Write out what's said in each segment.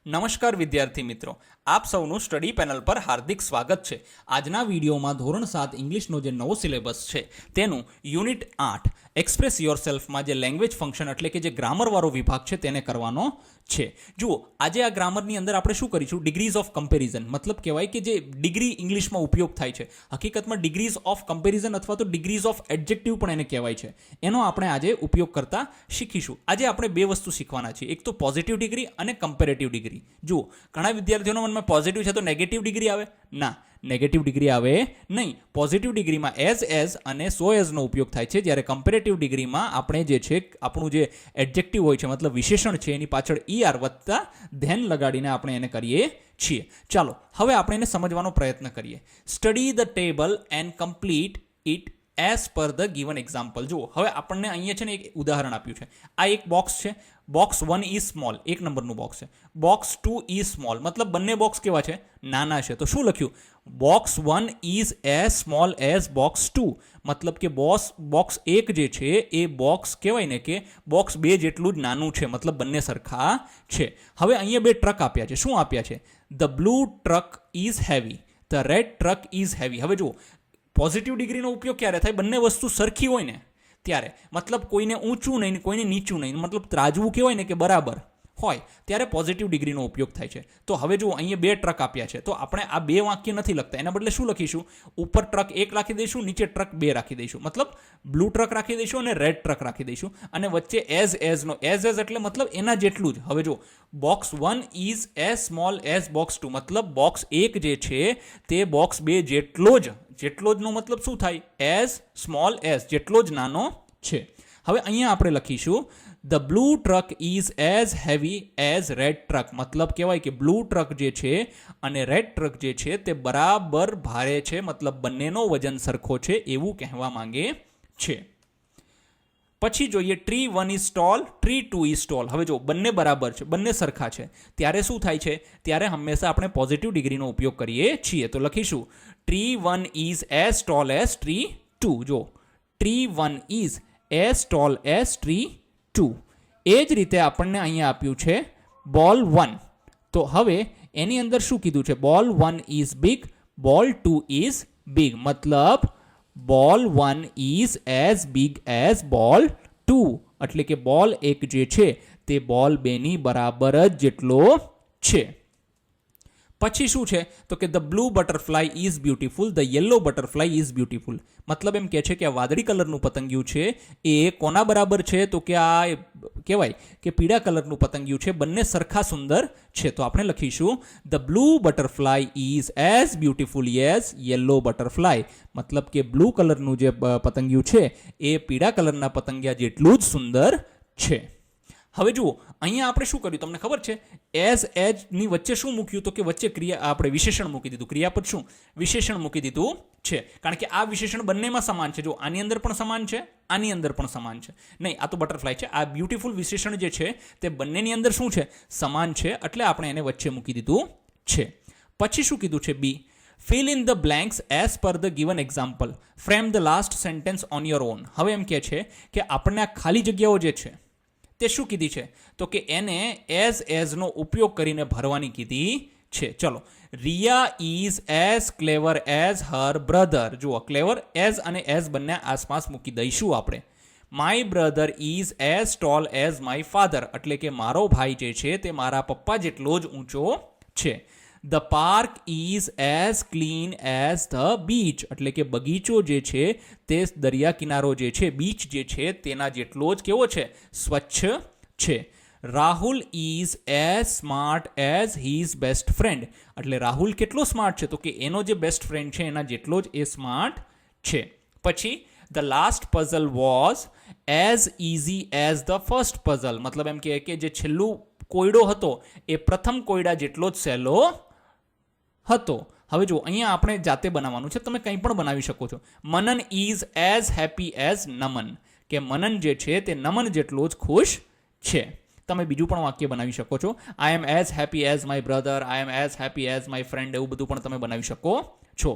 નમસ્કાર વિદ્યાર્થી મિત્રો, આપ સૌનું સ્ટડી પેનલ પર હાર્દિક સ્વાગત છે. આજના વિડીયોમાં ધોરણ 7 ઇંગ્લિશનો જે નવો સિલેબસ છે તેનું યુનિટ 8 એક્સપ્રેસ યોરસેલ્ફમાં જે લેંગ્વેજ ફંક્શન એટલે કે જે ગ્રામરવાળો વિભાગ છે તેને કરવાનો છે. જુઓ, આજે આ ગ્રામરની અંદર આપણે શું કરીશું? ડિગ્રીઝ ઓફ કમ્પેરિઝન, મતલબ કહેવાય કે જે ડિગ્રી ઇંગ્લિશમાં ઉપયોગ થાય છે, હકીકતમાં ડિગ્રીઝ ઓફ કમ્પેરિઝન અથવા તો ડિગ્રીઝ ઓફ એડજેક્ટિવ પણ એને કહેવાય છે, એનો આપણે આજે ઉપયોગ કરતા શીખીશું. આજે આપણે બે વસ્તુ શીખવાના છીએ, એક તો પોઝિટિવ ડિગ્રી અને કમ્પેરેટિવ ડિગ્રી. જુઓ, ઘણા વિદ્યાર્થીઓના મનમાં પોઝિટિવ છે તો નેગેટિવ ડિગ્રી આવે? ના, નેગેટિવ ડિગ્રી આવે નહીં. પોઝિટિવ ડિગ્રીમાં એઝ અને સો એઝનો ઉપયોગ થાય છે, જ્યારે કમ્પેરેટિવ ડિગ્રીમાં આપણે જે છે આપણું જે એડજેક્ટિવ હોય છે, મતલબ વિશેષણ છે, એની પાછળ ER વત્તા ધ્યાન લગાડીને આપણે એને કરીએ છીએ. ચાલો હવે આપણે એને સમજવાનો પ્રયત્ન કરીએ. Study the table and complete it as per the given example. જુઓ, હવે આપણને અહીંયા છે ને એક ઉદાહરણ આપ્યું છે. આ એક બોક્સ છે. બોક્સ 1 ઇઝ સ્મોલ, એક નંબરનું બોક્સ છે. બોક્સ 2 ઇઝ સ્મોલ, મતલબ બંને બોક્સ કેવા છે? નાના છે. તો શું લખ્યું? Box 1 is as small as box 2, મતલબ કે બોક્સ 1 જે છે એ બોક્સ કહેવાય ને કે બોક્સ 2 જેટલું જ નાનું છે, મતલબ બંને સરખા છે. હવે અહીંયા બે ટ્રક આપ્યા છે. શું આપ્યા છે? The blue truck is heavy, the red truck is heavy. હવે જુઓ, પોઝિટિવ ડિગ્રીનો ઉપયોગ ક્યારે થાય? બંને વસ્તુ સરખી હોય ને ત્યારે, મતલબ કોઈને ઊંચું નહીં, કોઈને નીચું નહીં, મતલબ ત્રાજવું કહેવાય ને કે બરાબર હોય ત્યારે પોઝિટિવ ડિગ્રીનો ઉપયોગ થાય છે. તો હવે જુઓ, અહીંયા બે ટ્રક આપ્યા છે, તો આપણે આ બે વાક્ય નથી લખતા, એના બદલે શું લખીશું? ઉપર ટ્રક 1 રાખી દઈશું, નીચે ટ્રક 2 રાખી દઈશું, મતલબ બ્લુ ટ્રક રાખી દઈશું અને રેડ ટ્રક રાખી દઈશું, અને વચ્ચે એઝનો એઝ એટલે મતલબ એના જેટલું જ. હવે જો box 1 is as small as box 2, મતલબ બોક્સ 1 જે છે તે બોક્સ 2 જેટલો જનો મતલબ શું થાય? એઝ સ્મોલ એઝ, જેટલો જ નાનો છે. હવે અહીંયા આપણે લખીશું the blue truck is as heavy as red truck, મતલબ કહેવાય કે બ્લુ ટ્રક જે છે અને રેડ ટ્રક જે છે તે બરાબર ભારે છે, મતલબ બંનેનો વજન સરખો છે એવું કહેવા માંગે છે. પછી જોઈએ tree 1 is tall, tree 2 is tall. હવે જો બંને બરાબર છે, બંને સરખા છે, ત્યારે શું થાય છે? ત્યારે હંમેશા આપણે પોઝિટિવ ડિગ્રીનો ઉપયોગ કરીએ છીએ. તો લખીશું tree 1 is as toll as tree 2. જો tree 1 is as toll as tree 2. એ જ રીતે આપણને અહીંયા આપ્યું છે બોલ 1. તો હવે એની અંદર શું કીધું છે? બોલ 1 ઇઝ બિગ, બોલ 2 ઇઝ બિગ, મતલબ બોલ 1 ઇઝ એઝ બિગ એઝ બોલ 2, એટલે કે બોલ 1 જે છે તે બોલ 2 ની બરાબર જ જેટલો છે. પછી શું છે? તો કે the blue butterfly is beautiful, the yellow butterfly is beautiful. મતલબ એમ કહે છે કે આ વાદળી કલરનું પતંગિયું છે એ કોના બરાબર છે? તો કે આ કહેવાય કે પીળા કલરનું પતંગિયું છે, બંને સરખા સુંદર છે. તો આપણે લખીશું the blue butterfly is as beautiful as yellow butterfly, મતલબ કે બ્લુ કલરનું જે પતંગિયું છે એ પીળા કલરના પતંગિયા જેટલું જ સુંદર છે. હવે જુઓ, અહીંયા આપણે શું કર્યું તમને ખબર છે? એઝ ની વચ્ચે શું મૂક્યું? તો કે વચ્ચે આપણે વિશેષણ મૂકી દીધું. ક્રિયાપદ શું? વિશેષણ મૂકી દીધું છે, કારણ કે આ વિશેષણ બંનેમાં સમાન છે. જો આની અંદર પણ સમાન છે, આની અંદર પણ સમાન છે. નહીં, આ તો બટરફ્લાય છે. આ બ્યુટીફુલ વિશેષણ જે છે તે બંનેની અંદર શું છે? સમાન છે, એટલે આપણે એને વચ્ચે મૂકી દીધું છે. પછી શું કીધું છે? બી, fill in the blanks as per the given example, frame the last sentence on your own. હવે એમ કહે છે કે આપણને આ ખાલી જગ્યાઓ જે છે તે શું કીધી છે? તો કે એને એઝનો ઉપયોગ કરીને ભરવાની કીધી છે. ચલો, Riya is as clever as her brother. જુઓ, ક્લેવર એઝ અને એઝ બંને આસપાસ મૂકી દઈશું આપણે. My brother is as toll as my father, એટલે કે મારો ભાઈ જે છે તે મારા પપ્પા જેટલો જ ઊંચો છે. The park is as clean as the beach, એટલે કે બગીચો જે છે તે દરિયા કિનારો જે છે, બીચ જે છે તેના જેટલો જ કેવો છે? સ્વચ્છ છે. Rahul is as smart as his best friend, એટલે રાહુલ કેટલો સ્માર્ટ છે? તો કે એનો જે બેસ્ટ ફ્રેન્ડ છે એના જેટલો જ એ સ્માર્ટ છે. પછી the last puzzle was as easy as the first puzzle, મતલબ એમ કે જે છેલ્લું કોયડો હતો એ પ્રથમ કોયડા જેટલો જ સહેલો હતો. હવે જો અહીંયા આપણે જાતે બનાવવાનું છે, તમે કંઈ પણ બનાવી શકો છો. મનન ઇઝ એઝ હેપી એઝ નમન, કે મનન જે છે તે નમન જેટલો જ ખુશ છે. તમે બીજું પણ વાક્ય બનાવી શકો છો. I am as happy as my brother, I am as happy as my friend, એવું બધું પણ તમે બનાવી શકો છો.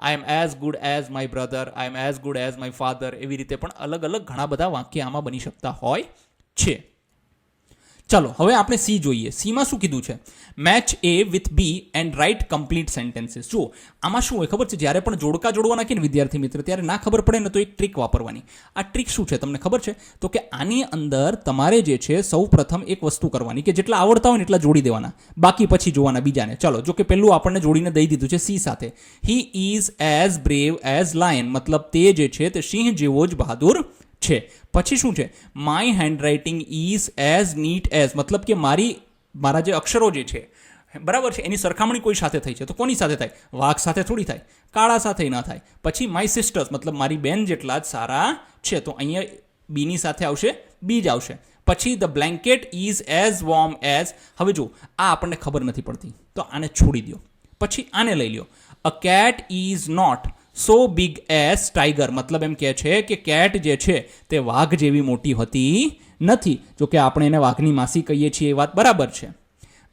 I am as good as my brother, I am as good as my father, એવી રીતે પણ અલગ અલગ ઘણા બધા વાક્ય આમાં બની શકતા હોય છે. ચાલો હવે આપણે સી જોઈએ. સીમાં શું કીધું છે? Match A with B and write complete sentences. જુઓ આમાં શું હોય ખબર છે, જ્યારે પણ જોડકા જોડવાના કે વિદ્યાર્થી મિત્ર ત્યારે ના ખબર પડે ને તો એક ટ્રીક વાપરવાની. આ ટ્રીક શું છે તમને ખબર છે? તો કે આની અંદર તમારે જે છે સૌ પ્રથમ એક વસ્તુ કરવાની કે જેટલા આવડતા હોય ને એટલા જોડી દેવાના, બાકી પછી જોવાના બીજાને. ચાલો જો કે પેલું આપણને જોડીને દઈ દીધું છે સી સાથે. He is as brave as lion, મતલબ તે જે છે તે સિંહ જેવો જ બહાદુર છે. પછી શું છે? My handwriting is as neat as, મતલબ કે મારા જે અક્ષરો જે છે બરાબર છે એની સરખામણી કોઈ સાથે થઈ છે તો કોની સાથે થાય? વાઘ સાથે થોડી થાય, કાળા સાથે ન થાય. પછી માય સિસ્ટર્સ, મતલબ મારી બેન જેટલા જ સારા છે તો અહીંયા બીની સાથે આવશે બી જ આવશે. પછી the blanket is as warm as. હવે જો આ આપણને ખબર નથી પડતી તો આને છોડી દો. પછી આને લઈ લો. A cat is not so big as tiger, મતલબ એમ કહે છે કે કેટ જે છે તે વાઘ જેવી મોટી હોતી નથી. જો કે આપણે એને વાઘની માસી કહીએ છીએ એ વાત બરાબર છે.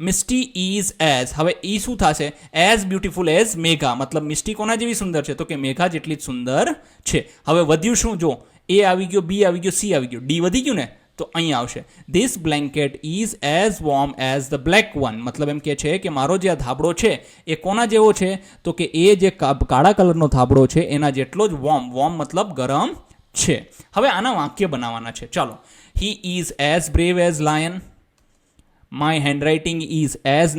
મિસ્ટી ઇઝ એઝ, હવે એ શું થશે? એઝ બ્યુટીફુલ એઝ મેઘા, મતલબ મિસ્ટી કોના જેવી સુંદર છે? તો કે મેઘા જેટલી જ સુંદર છે. હવે વધ્યું શું? જો એ આવી ગયો, બી આવી ગયો, સી આવી ગયો, ડી વધી ગયું ને તો અહીંયા આવશે. This blanket is as warm as the black one, મતલબ એમ કે છે કે મારો જે આ ધાબળો છે એ કોના જેવો છે? તો કે એ જે કાળા કલરનો ધાબળો છે એના જેટલો જ વોર્મ મતલબ ગરમ છે. હવે આના વાક્ય બનાવવાના છે. ચાલો. He is as brave as lion. My handwriting is as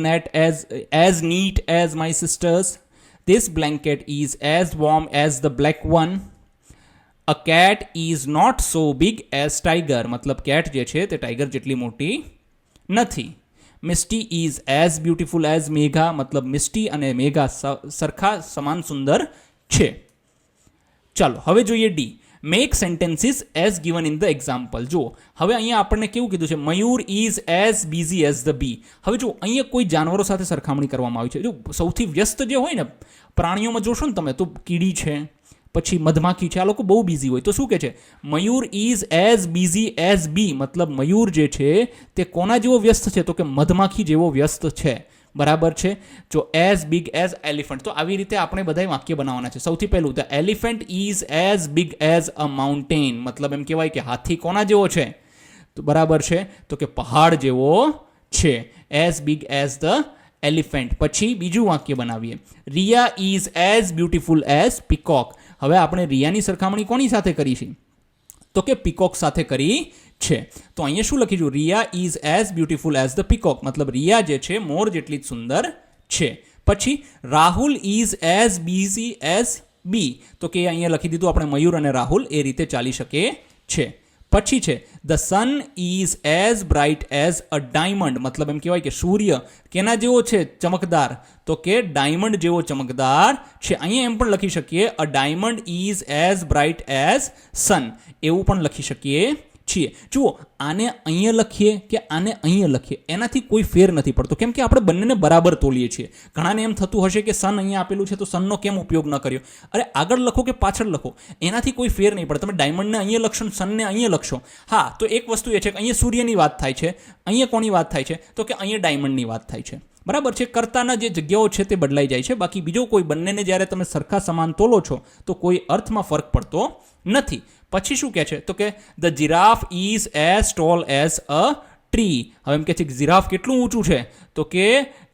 neat as my sister's. This blanket is as warm as the black one. A cat is not so big as tiger, મતલબ cat જે છે તે tiger જેટલી મોટી નથી. Misty is as beautiful as મેઘા, મતલબ misty અને મેઘા સરખા સમાન સુંદર છે. ચાલો હવે જોઈએ D. Make sentences as given in the example. જો હવે અહીંયા આપણને કેવું કીધું છે? Mayur is as busy as the bee. હવે જો અહીંયા કોઈ જાનવરો સાથે સરખામણી કરવામાં આવી છે. જો સૌથી વ્યસ્ત જે હોય ને પ્રાણીઓમાં જોશો ને તમે તો કીડી છે, પછી મધમાખી છે, આ લોકો બહુ બિઝી હોય. તો શું કહે છે? Mayur is as busy as બી, મતલબ મયુર જે છે તે કોના જેવો વ્યસ્ત છે? તો કે મધમાખી જેવો વ્યસ્ત છે. બરાબર છે. જો એઝ બિગ એઝ એલિફન્ટ, તો આવી રીતે આપણે બધા વાક્ય બનાવવાના છે. સૌથી પહેલું the elephant is as big as a mountain, મતલબ એમ કહેવાય કે હાથી કોના જેવો છે? તો બરાબર છે તો કે પહાડ જેવો છે. As big as the elephant. પછી બીજું વાક્ય બનાવીએ. Riya is as beautiful as peacock. હવે આપણે રિયાની સરખામણી કોની સાથે કરી છે? તો કે પીકોક સાથે કરી છે. તો અહીંયા શું લખીશું? Riya is as beautiful as the peacock, મતલબ રિયા જે છે મોર જેટલી જ સુંદર છે. પછી Rahul is as busy as bee, તો કે અહીંયા લખી દીધું આપણે મયુર અને રાહુલ, એ રીતે ચાલી શકે છે. પછી છે the sun is as bright as a diamond, મતલબ એમ કહેવાય કે સૂર્ય કેના જેવો છે? ચમકદાર. તો કે ડાયમંડ જેવો ચમકદાર છે. અહીંયા એમ પણ લખી શકીએ a diamond is as bright as sun, એવું પણ લખી શકીએ છીએ. જુઓ આને અહીંયા લખીએ કે આને અહીંયા લખીએ એનાથી કોઈ ફેર નથી પડતો, કેમ કે આપણે બંનેને બરાબર તોલીએ છીએ. ઘણાને એમ થતું હશે કે સન અહીંયા આપેલું છે તો સનનો કેમ ઉપયોગ ન કર્યો? અરે આગળ લખો કે પાછળ લખો એનાથી કોઈ ફેર નહીં પડે. તમે ડાયમંડને અહીંયા લખશો ને સનને અહીંયા લખશો. હા, તો એક વસ્તુ એ છે કે અહીંયા સૂર્યની વાત થાય છે, અહીંયા કોની વાત થાય છે? તો કે અહીંયા ડાયમંડની વાત થાય છે. બરાબર છે. કર્તાના જે જગ્યાઓ છે તે બદલાઈ જાય છે, બાકી બીજો કોઈ બંનેને જ્યારે તમે સરખા સમાન તોલો છો તો કોઈ અર્થમાં ફરક પડતો નથી. પછી શું કહે છે? તો કે the giraffe is as toll as a tree. હવે એમ કહે છે કે જીરાફ કેટલું ઊંચું છે? તો કે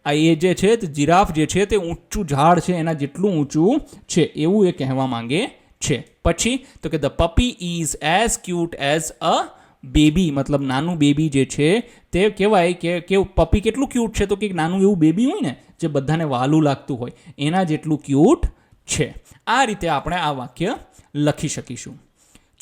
આ એ જે છે તે જીરાફ જે છે તે ઊંચું ઝાડ છે એના જેટલું ઊંચું છે એવું એ કહેવા માંગે છે. પછી તો કે the puppy is as cute as a baby, મતલબ નાનું બેબી જે છે તે કહેવાય કે પપી કેટલું ક્યુટ છે? તો કે નાનું એવું બેબી હોય ને જે બધાને વહાલું લાગતું હોય એના જેટલું ક્યુટ છે. આ રીતે આપણે આ વાક્ય લખી શકીશું.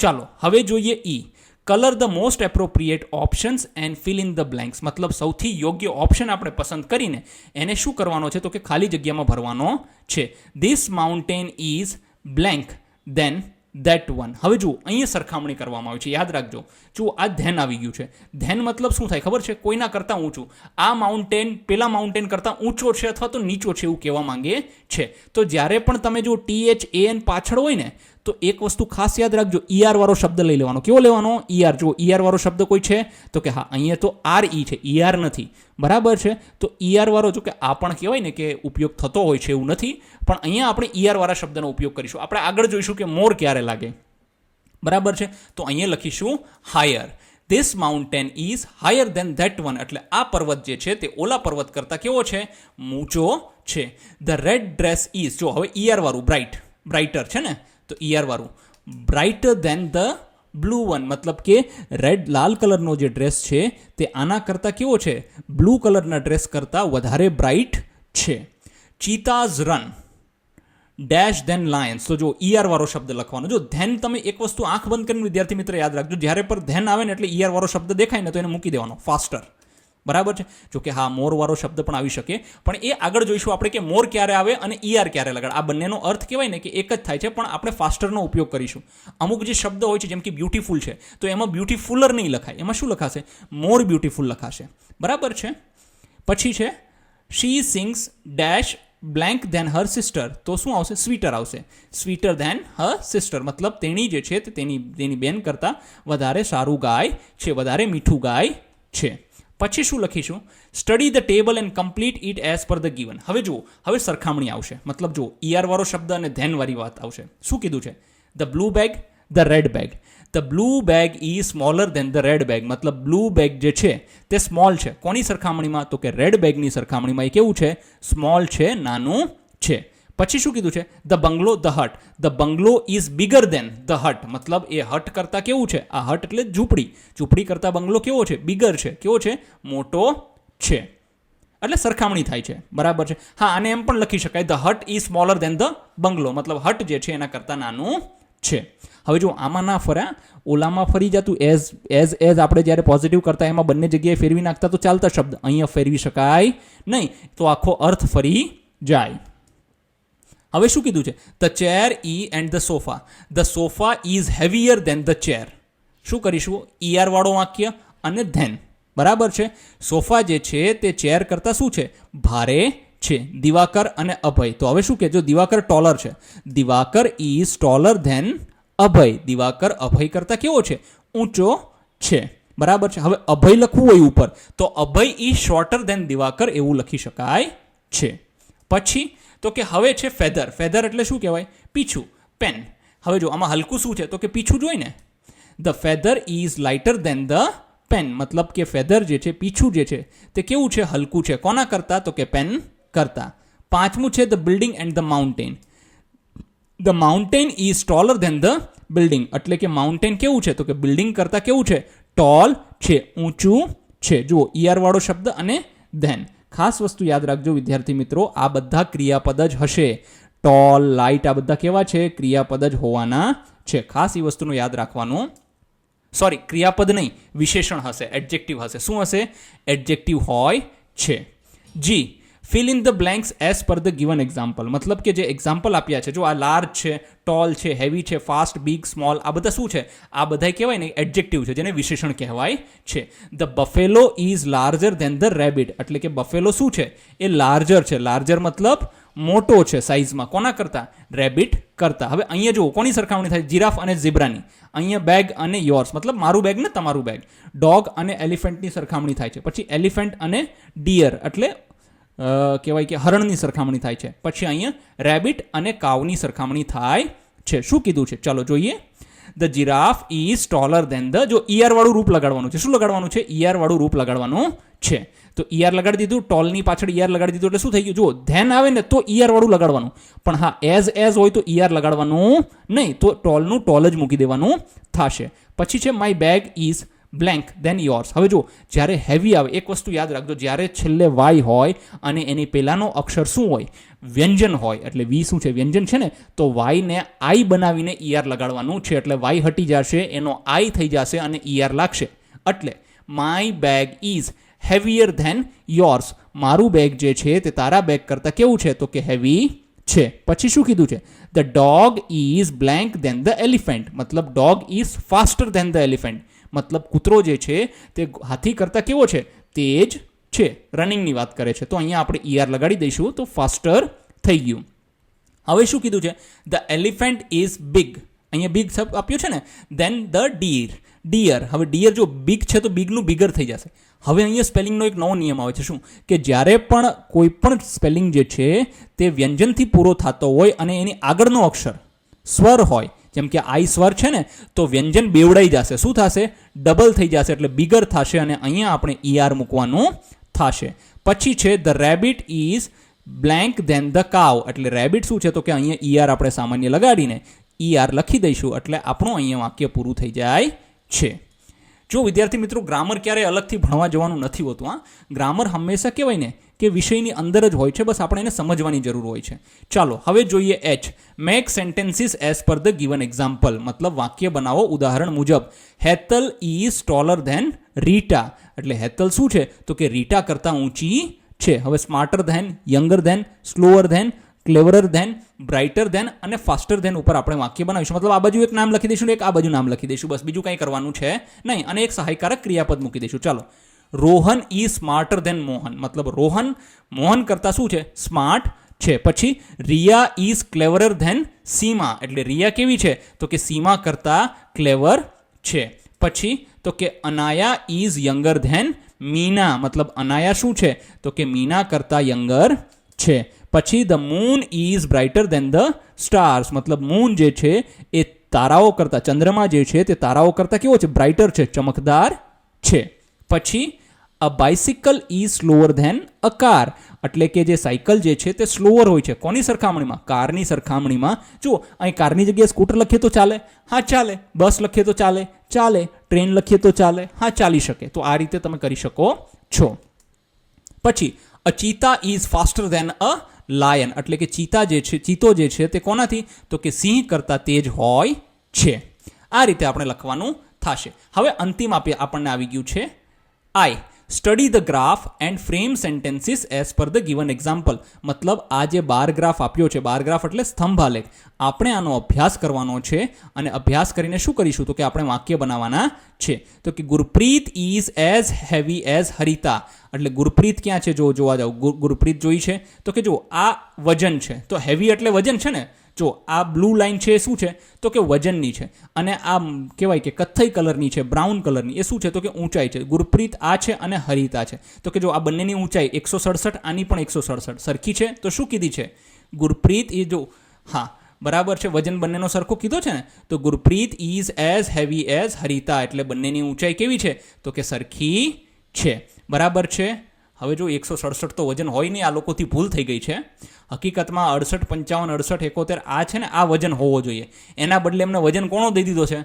ચાલો હવે જોઈએ E. Colour the most appropriate options and fill in the blanks, મતલબ સૌથી યોગ્ય ઓપ્શન આપણે પસંદ કરીને એને શું કરવાનો છે? તો કે ખાલી જગ્યામાં ભરવાનો છે. This mountain is blank than that one. હવે જુઓ અહીંયા સરખામણી કરવામાં આવી છે, યાદ રાખજો. જુઓ આ ધેન આવી ગયું છે. ધેન મતલબ શું થાય ખબર છે? કોઈના કરતાં ઊંચું. આ માઉન્ટેન પેલા માઉન્ટેન કરતાં ઊંચો છે અથવા તો નીચો છે એવું કહેવા માંગે છે. તો જ્યારે પણ તમે જો THAN પાછળ હોય ને તો એક વસ્તુ ખાસ યાદ રાખજો, ER વાળો શબ્દ લઈ લેવાનો. કેવો લેવાનો? ER. જો ER વાળો શબ્દ કોઈ છે? તો કે હા, અહીંયા તો RE છે, ER નથી. બરાબર છે. તો ER વાળો, જો કે આ પણ કહેવાય ને કે ઉપયોગ થતો હોય છે એવું નથી, પણ અહીંયા આપણે ER વાળા શબ્દનો ઉપયોગ કરીશું. આપણે આગળ જોઈશું કે મોર ક્યારે લાગે. બરાબર છે. તો અહીંયા લખીશું higher. This mountain is higher than that one, એટલે આ પર્વત જે છે તે ઓલા પર્વત કરતાં કેવો છે, ઊંચો છે. ધ રેડ ડ્રેસ ઇઝ, જો હવે ઈઆર વાળું બ્રાઇટર છે ને, તો ઈઆર વાળું brighter than the blue one, મતલબ કે લાલ કલરનો જે ડ્રેસ છે તે આના કરતાં કેવો છે, બ્લુ કલરના ડ્રેસ કરતાં વધારે બ્રાઇટ છે. ચીતાઝ રન ડેશ ધેન લાયન્સ, તો જો ઈઆર વાળો શબ્દ લખવાનો. જો ધેન તમે એક વસ્તુ આંખ બંધ કરીને વિદ્યાર્થી મિત્ર યાદ રાખજો, જ્યારે પર ધેન આવે ને એટલે ઈઆર વાળો શબ્દ દેખાય ને તો એને મૂકી દેવાનો, ફાસ્ટર. બરાબર છે. જો કે હા, મોર વાળો શબ્દ પણ આવી શકે, પણ એ આગળ જોઈશું આપણે કે મોર ક્યારે આવે અને ઈઆર ક્યારે લગાડ. આ બંનેનો અર્થ કહેવાય ને કે એક જ થાય છે, પણ આપણે ફાસ્ટરનો ઉપયોગ કરીશું. અમુક જે શબ્દ હોય છે જેમ કે બ્યુટીફુલ છે, તો એમાં બ્યુટીફુલર નહીં લખાય, એમાં શું લખાશે, મોર બ્યુટીફુલ લખાશે. બરાબર છે. પછી છે she sings dash blank then her sister, તો શું આવશે, સ્વીટર આવશે. સ્વીટર ધેન હર સિસ્ટર, મતલબ તેણી જે છે તેની બેન કરતાં વધારે સારું ગાય છે, વધારે મીઠું ગાય છે. પછી શું લખીશું, study the table and complete it as per the given. હવે જુઓ, હવે સરખામણી આવશે, મતલબ જો ઈઆર વાળો શબ્દ અને ધેન વાળી વાત આવશે. શું કીધું છે, the blue bag, the red bag. The blue bag is smaller than the red bag, મતલબ બ્લુ બેગ જે છે તે સ્મોલ છે. કોની સરખામણીમાં, તો કે રેડ બેગની સરખામણીમાં એ કેવું છે, સ્મોલ છે, નાનું છે. પછી શું કીધું છે, the bungalow, the hut. The bungalow is bigger than the hut, મતલબ એ હટ કરતાં કેવું છે, આ હટ એટલે ઝૂંપડી, ઝૂંપડી કરતાં બંગલો કેવો છે, બિગર છે, કેવો છે, મોટો છે. એટલે સરખામણી થાય છે. બરાબર છે. હા, આને એમ પણ લખી શકાય, the hut is smaller than the bungalow, મતલબ હટ જે છે એના કરતાં નાનું છે. હવે જો આમાં ના ફર્યા, ઓલામાં ફરી જતું, એઝ આપણે જ્યારે પોઝિટિવ કરતા એમાં બંને જગ્યાએ ફેરવી નાખતા તો ચાલતા શબ્દ, અહીંયા ફેરવી શકાય નહીં, તો આખો અર્થ ફરી જાય. હવે શું કીધું છે, ધ ચેર ઈ and the sofa. The sofa is heavier than the chair. શું કરીશું, ઈઆર વાળો વાક્ય અને ધેન. બરાબર છે. સોફા જે છે તે ચેર કરતાં શું છે, ભારે છે. દિવાકર અને અભય, તો હવે શું કે, જો દિવાકર ટોલર છે, દિવાકર ઇઝ ટોલર ધેન અભય. દિવાકર અભય કરતાં કેવો છે, ઊંચો છે. બરાબર છે. હવે અભય લખવું હોય ઉપર, તો અભય ઇઝ શોર્ટર ધેન દિવાકર, એવું લખી શકાય છે. પછી તો કે હવે છે ફેધર. ફેધર એટલે શું કહેવાય, પીછું, પેન. હવે જો આમાં હલકું શું છે, તો કે પીછું જોઈ ને, the feather is lighter than the pen, મતલબ કે ફેધર જે છે, પીછું જે છે તે કેવું છે, હલકું છે. કોના કરતાં, તો કે પેન કરતાં. પાંચમું છે the building and the mountain. The mountain is taller than the building, એટલે કે માઉન્ટેન કેવું છે, તો કે બિલ્ડિંગ કરતાં કેવું છે, ટોલ છે, ઊંચું છે. જુઓ ઈઆર વાળો શબ્દ અને ધેન. ખાસ વસ્તુ યાદ રાખજો વિદ્યાર્થી મિત્રો, આ બધા ક્રિયાપદ જ હશે. ટોલ, લાઇટ, આ બધા કેવા છે, ક્રિયાપદ જ હોવાના છે. ખાસ એ વસ્તુનું યાદ રાખવાનું. સોરી, ક્રિયાપદ નહીં, વિશેષણ હશે, એડજેક્ટિવ હશે. શું હશે, એડજેક્ટિવ હોય છે. G, fill in the blanks as per the given example, મતલબ કે જે એક્ઝામ્પલ આપ્યા છે, જો આ લાર્જ છે, ટોલ છે, હેવી છે, ફાસ્ટ, બિગ, સ્મોલ, આ બધા શું છે, આ બધા કહેવાય ને એડજેક્ટિવ છે, જેને વિશેષણ કહેવાય છે. The buffalo is larger than the rabbit, એટલે કે બફેલો શું છે, એ લાર્જર છે. લાર્જર મતલબ મોટો છે સાઇઝમાં, કોના કરતાં, રેબિટ કરતાં. હવે અહીંયા જુઓ કોની સરખામણી થાય, જીરાફ અને ઝીબ્રાની. અહીંયા બેગ અને યોર્સ, મતલબ મારું બેગ ને તમારું બેગ. ડોગ અને એલિફન્ટની સરખામણી થાય છે. પછી એલિફન્ટ અને ડિયર, એટલે કહેવાય કે હરણની સરખામણી થાય છે. પછી અહીંયા રેબિટ અને કાવની સરખામણી થાય છે. શું કીધું છે, ચાલો જોઈએ. The giraffe is taller than the, જો ઈઆર વાળું રૂપ લગાડવાનું છે. શું લગાડવાનું છે, ઈઆર વાળું રૂપ લગાડવાનું છે. તો ઈઆર લગાડી દીધું, ટોલની પાછળ ઈઆર લગાડી દીધું, એટલે શું થઈ ગયું, જો ધેન આવે ને તો ઈઆર વાળું લગાડવાનું, પણ હા એઝ હોય તો ઈઆર લગાડવાનું નહીં, તો ટોલનું ટોલ જ મૂકી દેવાનું થશે. પછી છે my bag is blank than yours. હવે જો જ્યારે હેવી આવે, એક વસ્તુ યાદ રાખજો, જ્યારે છેલ્લે વાય હોય અને એની પહેલાંનો અક્ષર શું હોય, વ્યંજન હોય, એટલે વી શું છે, વ્યંજન છે ને, તો વાયને આઈ બનાવીને ઈઆર લગાડવાનું છે. એટલે વાય હટી જશે, એનો આઈ થઈ જશે અને ઈઆર લાગશે. એટલે my bag is heavier than yours, મારું બેગ જે છે તે તારા બેગ કરતાં કેવું છે, તો કે હેવી છે. પછી શું કીધું છે, the dog is blank than the elephant, મતલબ dog is faster than the elephant, મતલબ કૂતરો જે છે તે હાથી કરતાં કેવો છે, તેજ છે. રનિંગની વાત કરે છે, તો અહીંયા આપણે ઈઆર લગાડી દઈશું તો ફાસ્ટર થઈ ગયું. હવે શું કીધું છે, ધ એલિફન્ટ ઇઝ બિગ, અહીંયા બિગ શબ્દ આપ્યો છે ને, દેન ધ ડિયર. હવે ડિયર જો બિગ છે તો બિગનું બિગર થઈ જશે. હવે અહીંયા સ્પેલિંગનો એક નવો નિયમ આવે છે. શું કે જ્યારે પણ કોઈ પણ સ્પેલિંગ જે છે તે વ્યંજનથી પૂરો થતો હોય અને એની આગળનો અક્ષર સ્વર હોય, જેમ કે આઈ સ્વર છે ને તો વ્યંજન બેવડાઈ જશે. શું થશે? ડબલ થઈ જશે, એટલે બિગર થશે અને અહીંયા આપણે ER મૂકવાનું થશે. પછી છે the rabbit is blank than the cow, એટલે રેબિટ શું છે તો કે અહીંયા ER આપણે સામાન્ય લગાડીને ER લખી દઈશું એટલે આપણું અહીંયા વાક્ય પૂરું થઈ જાય છે. જો વિદ્યાર્થી મિત્રો, ગ્રામર ક્યારેય અલગથી ભણવા જવાનું નથી હોતું. ગ્રામર હંમેશા કહેવાય ને કે વિષયની અંદર જ હોય છે, બસ આપણે એને સમજવાની જરૂર હોય છે. ચાલો હવે જોઈએ H. Make sentences as per the given example, મતલબ વાક્ય બનાવો ઉદાહરણ મુજબ. Hetal is taller than Rita, એટલે હેતલ શું છે તો કે રીટા કરતાં ઊંચી છે. હવે smarter than, younger than, slower than, cleverer than, brighter than અને ફાસ્ટર ધેન ઉપર આપણે વાક્ય બનાવીશું. મતલબ આ બાજુ એક નામ લખી દઈશું, એક આ બાજુ નામ લખી દઈશું, બસ બીજું કંઈ કરવાનું છે નહીં, અને એક સહાયકારક ક્રિયાપદ મૂકી દઈશું. ચાલો, Rohan is smarter than Mohan, મતલબ મોહન કરતાં શું છે? સ્માર્ટ છે. પછી Riya is cleverer than Seema, એટલે રિયા કેવી છે તો કે સીમા કરતાં ક્લેવર છે. પછી તો કે અનાયા ઇઝ યંગર ધેન મીના, મતલબ અનાયા શું છે તો કે મીના કરતાં યંગર છે. પછી the moon is brighter than the stars, મતલબ મૂન જે છે એ તારાઓ કરતાં, ચંદ્રમા જે છે તે તારાઓ કરતાં કેવો છે? બ્રાઇટર છે, ચમકદાર છે. પછી a bicycle is slower than a car, એટલે કે જે સાયકલ જે છે તે સ્લોઅર હોય છે. કોની સરખામણીમાં? કારની સરખામણીમાં. જુઓ, અહીં કારની જગ્યાએ સ્કૂટર લખીએ તો ચાલે? હા ચાલે. બસ લખીએ તો ચાલે? ચાલે. ટ્રેન લખીએ તો ચાલે? હા ચાલી શકે. તો આ રીતે તમે કરી શકો છો. પછી a cheetah is faster than a lion, એટલે કે ચીતો જે છે તે કોનાથી તો કે સિંહ કરતાં તેજ હોય છે. આ રીતે આપણે લખવાનું થશે. હવે અંતિમ આપણને આવી ગયું છે I. Study the graph and frame sentences as per the given example, મતલબ આ જે બાર ગ્રાફ આપ્યો છે, બાર ગ્રાફ એટલે સ્તંભાલેખ, આપણે આનો અભ્યાસ કરવાનો છે અને અભ્યાસ કરીને શું કરીશું તો કે આપણે વાક્ય બનાવવાના છે. તો કે Gurpreet is as heavy as Harita, એટલે ગુરપ્રીત ક્યાં છે? જોવા જાવ, ગુરપ્રીત જોઈ છે તો કે જો આ વજન છે, તો હેવી એટલે વજન છે ને. જો આ બ્લુ લાઇન છે એ શું છે તો કે વજનની છે, અને આ કહેવાય કે કથ્થઈ કલરની છે, બ્રાઉન કલરની, એ શું છે તો કે ઊંચાઈ છે. ગુરપ્રીત આ છે અને હરિતા છે. તો કે જો આ બંનેની ઊંચાઈ 167, આની પણ 167 સરખી છે, તો શું કીધી છે? ગુરપ્રીત એ જો હા બરાબર છે, વજન બંનેનો સરખો કીધો છે ને, તો Gurpreet is as heavy as Harita, એટલે બંનેની ઊંચાઈ કેવી છે તો કે સરખી છે. બરાબર છે. હવે જો 167 તો વજન હોય નહીં, આ લોકોથી ભૂલ થઈ ગઈ છે. હકીકતમાં 68, 55, 68, 71 આ છે ને આ વજન હોવો જોઈએ, એના બદલે એમને વજન કોણો દઈ દીધો છે?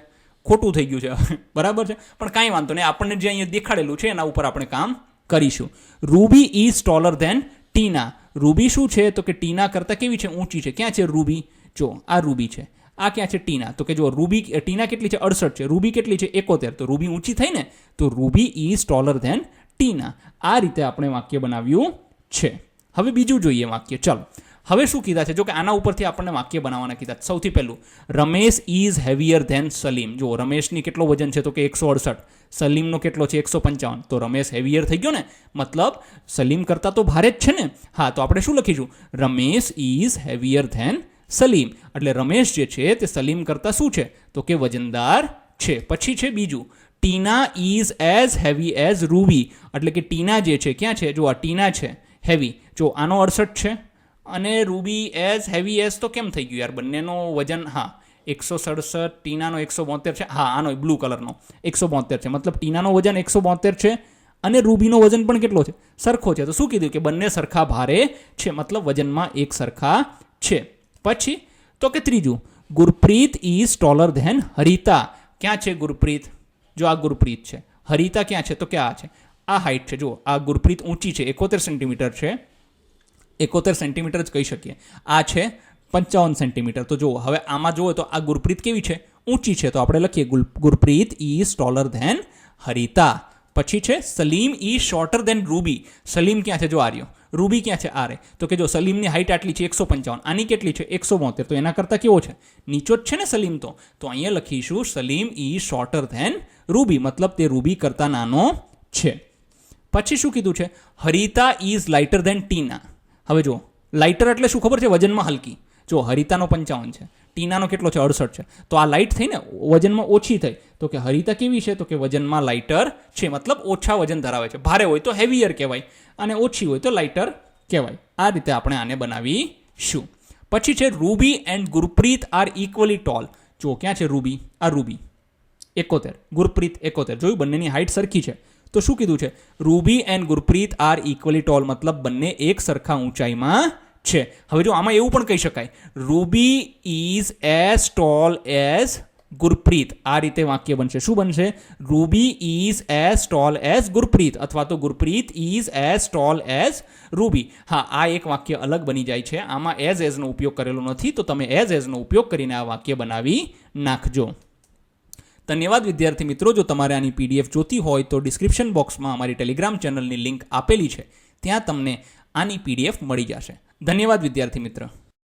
ખોટું થઈ ગયું છે. બરાબર છે, પણ કાંઈ વાંધો નહીં, આપણને જે અહીંયા દેખાડેલું છે એના ઉપર આપણે કામ કરીશું. Ruby is taller than Tina, Ruby શું છે તો કે ટીના કરતાં કેવી છે? ઊંચી છે. ક્યાં છે રૂબી? જો આ રૂબી છે, આ ક્યાં છે? ટીના. તો કે જો ટીના કેટલી છે? 68 છે. રૂબી કેટલી છે? 71. તો રૂબી ઊંચી થઈ ને, તો રૂબી ઇઝ ટોલર ધેન ટીના. આ રીતે આપણે વાક્ય બનાવ્યું છે. હવે બીજું જોઈએ વાક્ય. ચાલો, હવે શું કીધા છે? જો કે આના ઉપરથી આપણને વાક્ય બનાવવાના કીધા. સૌથી પહેલું, Ramesh is heavier than Salim. જો રમેશની કેટલો વજન છે તો કે 168, સલીમનો કેટલો છે? 155. તો રમેશ હેવીયર થઈ ગયો ને, મતલબ સલીમ કરતાં તો ભારે જ છે ને. હા, તો આપણે શું લખીશું? Ramesh is heavier than Salim, એટલે રમેશ જે છે તે સલીમ કરતાં શું છે તો કે વજનદાર છે. પછી છે બીજું, Tina is as heavy as Ruby, એટલે કે ટીના જે છે ક્યાં છે? જો આ ટીના છે હેવી, જો આનો 68 છે અને રૂબી એઝ હેવી એઝ તો કેમ થઈ ગયું યાર? બંનેનો વજન હા 167, ટીનાનો 172 છે. હા, આનો બ્લુ કલરનો 172 છે, મતલબ ટીનાનો વજન 172 છે અને રૂબીનો વજન પણ કેટલો છે? સરખો છે. તો શું કીધું કે બંને સરખા ભારે છે, મતલબ વજનમાં એક સરખા છે. પછી તો કે ત્રીજું, Gurpreet is taller than Harita. ક્યાં છે ગુરપ્રીત? જો આ ગુરપ્રીત છે. હરિતા ક્યાં છે તો કે આ છે, આ હાઇટ છે. જો આ ગુરપ્રીત ઊંચી છે, 71 સેન્ટીમીટર છે, 71 સેન્ટીમીટર જ કહી શકીએ. આ છે 55 સેન્ટીમીટર. તો જો હવે આમાં જુઓ તો આ ગુરપ્રીત કેવી છે? ઊંચી છે. તો આપણે લખીએ Gurpreet is taller than Harita. પછી છે Salim is shorter than Ruby. Salim ક્યાં છે? જો આ રહ્યો. રૂબી ક્યાં છે? આ રે. તો કે જો સલીમની હાઇટ આટલી છે 155, આની કેટલી છે? 172. તો એના કરતાં કેવો છે? નીચો જ છે ને સલીમ. તો અહીંયા લખીશું Salim is shorter than Ruby, મતલબ તે રૂબી કરતાં નાનો છે. પછી શું કીધું છે? હરિતા ઇઝ લાઇટર ધેન ટીના. હવે જો લાઇટર એટલે શું ખબર છે? વજનમાં હલકી. જો હરિતાનો 55 છે, ટીનાનો કેટલો છે? 68 છે. તો આ લાઇટ થઈ ને, વજનમાં ઓછી થઈ. તો કે હરિતા કેવી છે? તો કે વજનમાં લાઇટર છે, મતલબ ઓછા વજન ધરાવે છે. ભારે હોય તો હેવીયર કહેવાય અને ઓછી હોય તો લાઇટર કહેવાય. આ રીતે આપણે આને બનાવીશું. પછી છે Ruby and Gurpreet are equally tall. જો ક્યાં છે રૂબી, આ રૂબી 71, ગુરપ્રીત 71. જોયું બંનેની હાઇટ સરખી છે. તો શું કીધું છે? Ruby and Gurpreet are equally tall, મતલબ બંને એક સરખા ઊંચાઈમાં છે. હવે જો આમાં એવું પણ કહી શકાય, Ruby is as toll as Gurpreet. આ રીતે વાક્ય બનશે. શું બનશે? Ruby is as toll as Gurpreet, અથવા તો Gurpreet is as toll as Ruby. હા, આ એક વાક્ય અલગ બની જાય છે. આમાં એઝનો ઉપયોગ કરેલો નથી, તો તમે એઝનો ઉપયોગ કરીને આ વાક્ય બનાવી નાખજો. ધન્યવાદ વિદ્યાર્થી મિત્રો. જો તમારે આની પીડીએફ જોતી હોય તો ડિસ્ક્રિપ્શન બોક્સમાં અમારી ટેલિગ્રામ ચેનલની લિંક આપેલી છે, ત્યાં તમને આની પીડીએફ મળી જશે. ધન્યવાદ વિદ્યાર્થી મિત્ર.